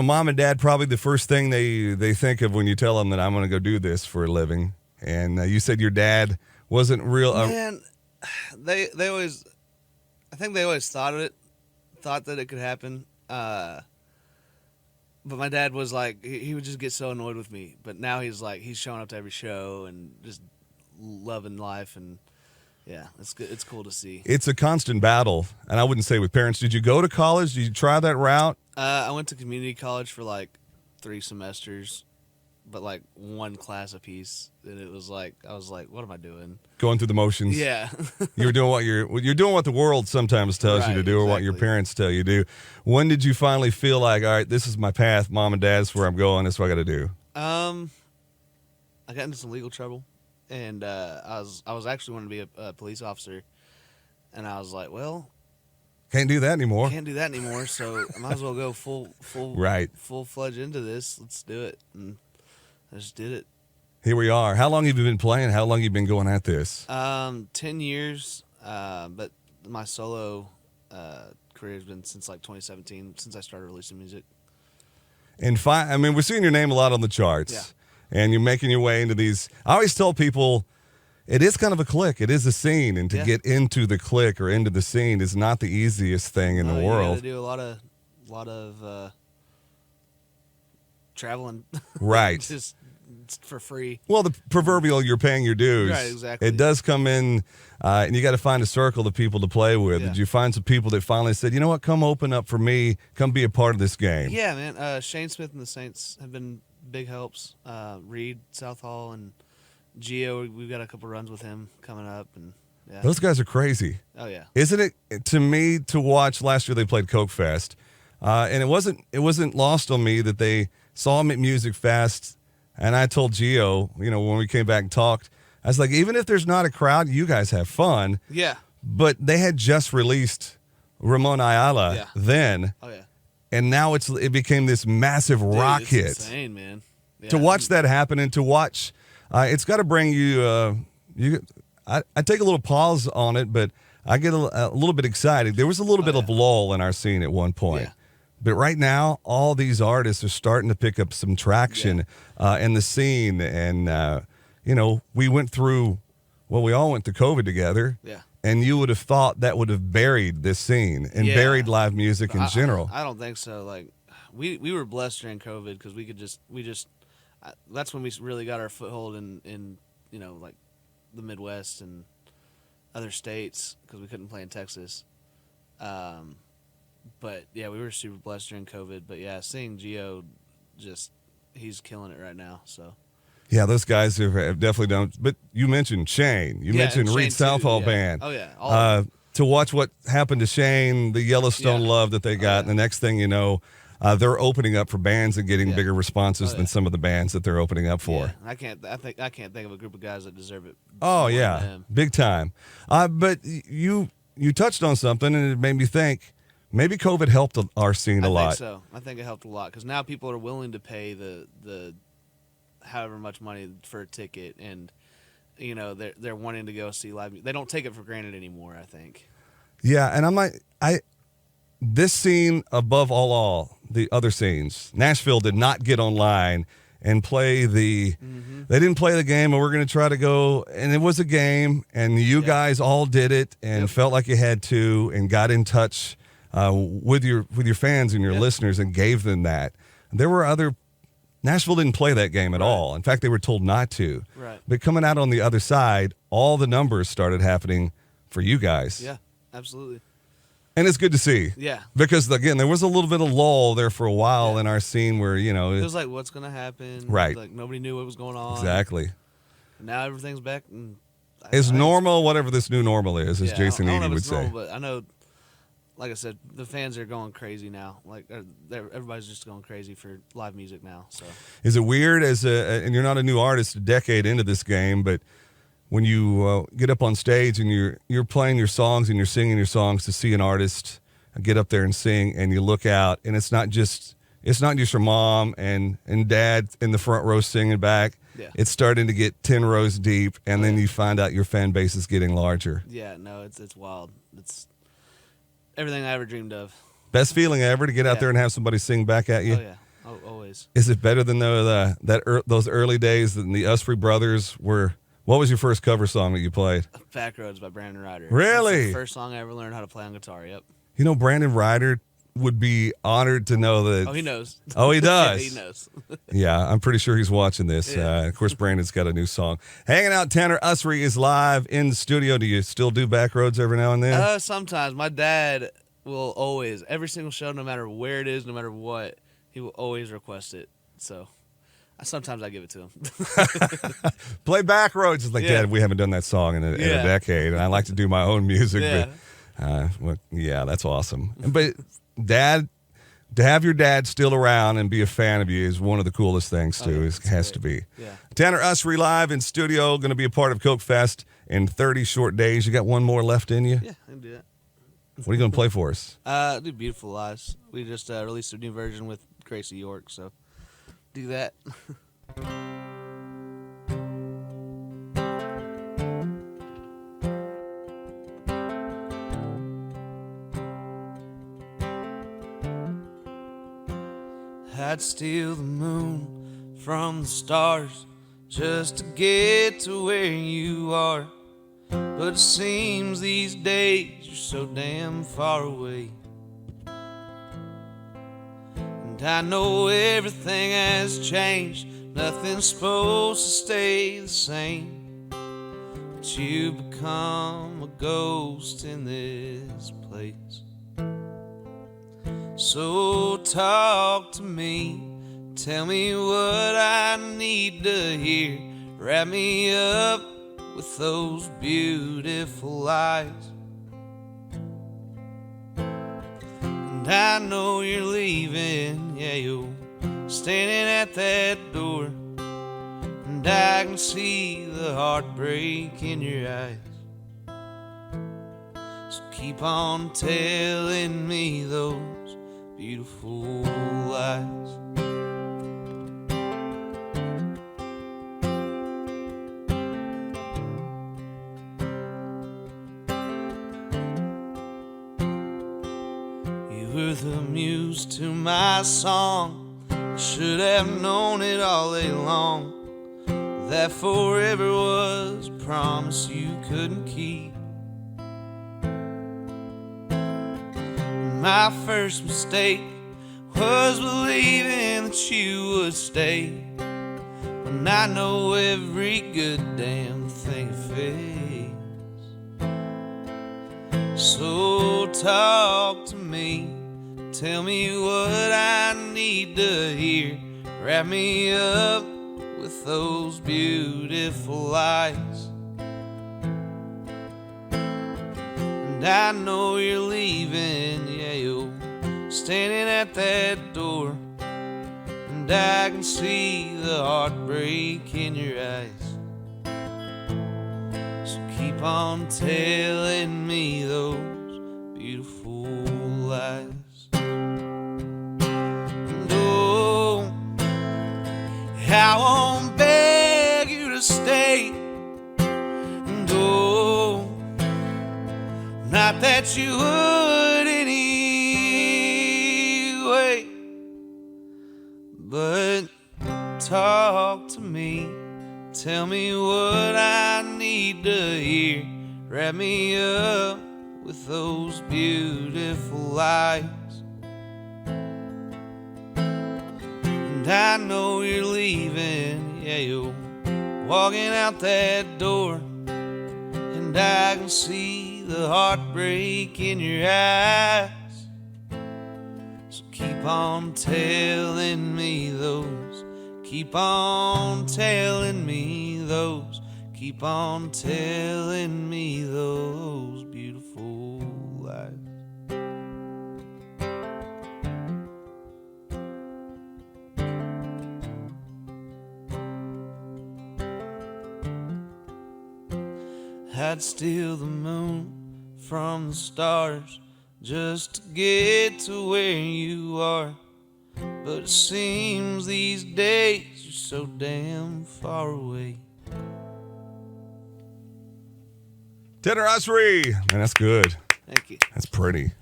mom and dad, probably the first thing they think of when you tell them that I'm going to go do this for a living. And you said your dad wasn't real. Man, they always, I think they always thought that it could happen. But my dad was like, he would just get so annoyed with me. But now he's showing up to every show and just loving life. And yeah, it's good. It's cool to see. It's a constant battle. And I wouldn't say with parents. Did you go to college? Did you try that route? I went to community college for 3 semesters, but one class apiece. And it was I was like, what am I doing? Going through the motions. Yeah. You're doing you're doing what the world sometimes tells you to do, or what your parents tell you to do. When did you finally feel like, all right, this is my path, mom and dad's where I'm going, that's what I got to do? I got into some legal trouble, and I was actually wanting to be a police officer, and I was like, well, can't do that anymore. So I might as well go full-fledged into this. Let's do it, and I just did it. Here we are. How long have you been playing? How long have you been going at this? 10 years, but my solo career has been since 2017, since I started releasing music. And we're seeing your name a lot on the charts. Yeah. And you're making your way into these. I always tell people it is kind of a clique. It is a scene. And to get into the clique or into the scene is not the easiest thing in the world. You got to do a lot of traveling. Right. Just for free. Well, the proverbial you're paying your dues. Right, exactly. It does come in, and you got to find a circle of people to play with. Yeah. Did you find some people that finally said, you know what, come open up for me, come be a part of this game? Yeah, man. Shane Smith and the Saints have been big helps. Reed, Southall, and Gio, we've got a couple runs with him coming up. And yeah. Those guys are crazy. Oh, yeah. Isn't it, to me, to watch, last year they played Coke Fest, and it wasn't lost on me that they saw them at Music Fest. And I told Gio, when we came back and talked, I was like, even if there's not a crowd, you guys have fun. Yeah. But they had just released Ramon Ayala then. Oh, yeah. And now it became this massive rock hit. It's insane, man. Yeah. To watch that happen and to watch, it's got to bring you, I take a little pause on it, but I get a little bit excited. There was a little bit of lull in our scene at one point. Yeah. But right now, all these artists are starting to pick up some traction in the scene. And, we went through, we all went through COVID together. Yeah. And you would have thought that would have buried this scene and buried live music in general. I don't think so. We were blessed during COVID because we just that's when we really got our foothold in the Midwest and other states because we couldn't play in Texas. But yeah, we were super blessed during COVID. But yeah, seeing Gio, he's killing it right now. So yeah, those guys have definitely done. But you mentioned Shane. You mentioned Reed Southall Band. Oh yeah. To watch what happened to Shane, the Yellowstone love that they got, and the next thing you know, they're opening up for bands and getting bigger responses than some of the bands that they're opening up for. Yeah. I can't think of a group of guys that deserve it. Oh yeah, big time. But you touched on something, and it made me think. Maybe COVID helped our scene a lot. I think so. I think it helped a lot because now people are willing to pay the however much money for a ticket, and they're wanting to go see live. They don't take it for granted anymore, I think. Yeah, and I'm like, this scene above all the other scenes, Nashville did not get online and play they didn't play the game, and we're going to try to go, and it was a game, and you guys all did it and felt like you had to and got in touch with your fans and your listeners and gave them that. There were Nashville didn't play that game at all. In fact, they were told not to. Right. But coming out on the other side, all the numbers started happening for you guys. Yeah, absolutely. And it's good to see. Yeah. Because, again, there was a little bit of lull there for a while in our scene where, it was like, what's going to happen? Right. Nobody knew what was going on. Exactly. Now everything's back. And it's normal, whatever this new normal is, as Jason Eady would say. Normal, but I know, like I said, the fans are going crazy now. Everybody's just going crazy for live music now. So, is it weird and you're not a new artist, a decade into this game, but when you get up on stage and you're playing your songs and you're singing your songs, to see an artist get up there and sing, and you look out, and it's not just your mom and dad in the front row singing back. Yeah. It's starting to get 10 rows deep, and then you find out your fan base is getting larger. Yeah, no, it's wild. It's everything I ever dreamed of. Best feeling ever to get out Yeah. there and have somebody sing back at you. Oh yeah, always. Is it better than those early days than the Usrey brothers were? What was your first cover song that you played? Back Roads by Brandon Ryder. Really? That's the first song I ever learned how to play on guitar. Yep. You know, Brandon Ryder would be honored to know that. Oh, he knows. Oh, he does. Yeah, he knows. Yeah, I'm pretty sure he's watching this. Yeah. Of course, Brandon's got a new song. Hanging Out, Tanner Usrey is live in the studio. Do you still do Backroads every now and then? Sometimes my dad will always, every single show, no matter where it is, no matter what, he will always request it. So sometimes I give it to him. Play Backroads. It's like, Yeah. Dad, we haven't done that song in a Yeah. decade, and I like to do my own music. Yeah. But, yeah, that's awesome. But Dad, to have your dad still around and be a fan of you is one of the coolest things, too. yeah, It that's has great. to be. Yeah. Tanner Usrey live in studio, going to be a part of Coke Fest in 30 short days. You got one more left in you? Yeah, I can do that. What are you going to play for us? Do Beautiful Lies. We just released a new version with Gracie York, so do that. I'd steal the moon from the stars just to get to where you are. But it seems these days you're so damn far away. And I know everything has changed, nothing's supposed to stay the same. But you become a ghost in this place. So talk to me, tell me what I need to hear. Wrap me up with those beautiful lies. And I know you're leaving, yeah, you're standing at that door. And I can see the heartbreak in your eyes. So keep on telling me those beautiful lies. You were the muse to my song. I should have known it all day long. That forever was a promise you couldn't keep. My first mistake was believing that you would stay, when I know every good damn thing fades. So talk to me, tell me what I need to hear. Wrap me up with those beautiful lies. And I know you're leaving, yeah, you're standing at that door. And I can see the heartbreak in your eyes. So keep on telling me those beautiful lies. And oh, I won't beg you to stay. And oh, not that you would anyway, but talk to me, tell me what I need to hear. Wrap me up with those beautiful lies. And I know you're leaving, yeah, you're walking out that door. And I can see the heartbreak in your eyes. So keep on telling me those, keep on telling me those, keep on telling me those beautiful lies. I'd steal the moon from the stars just to get to where you are. But it seems these days you're so damn far away. Tanner Usrey. Man, that's good. Thank you. That's pretty.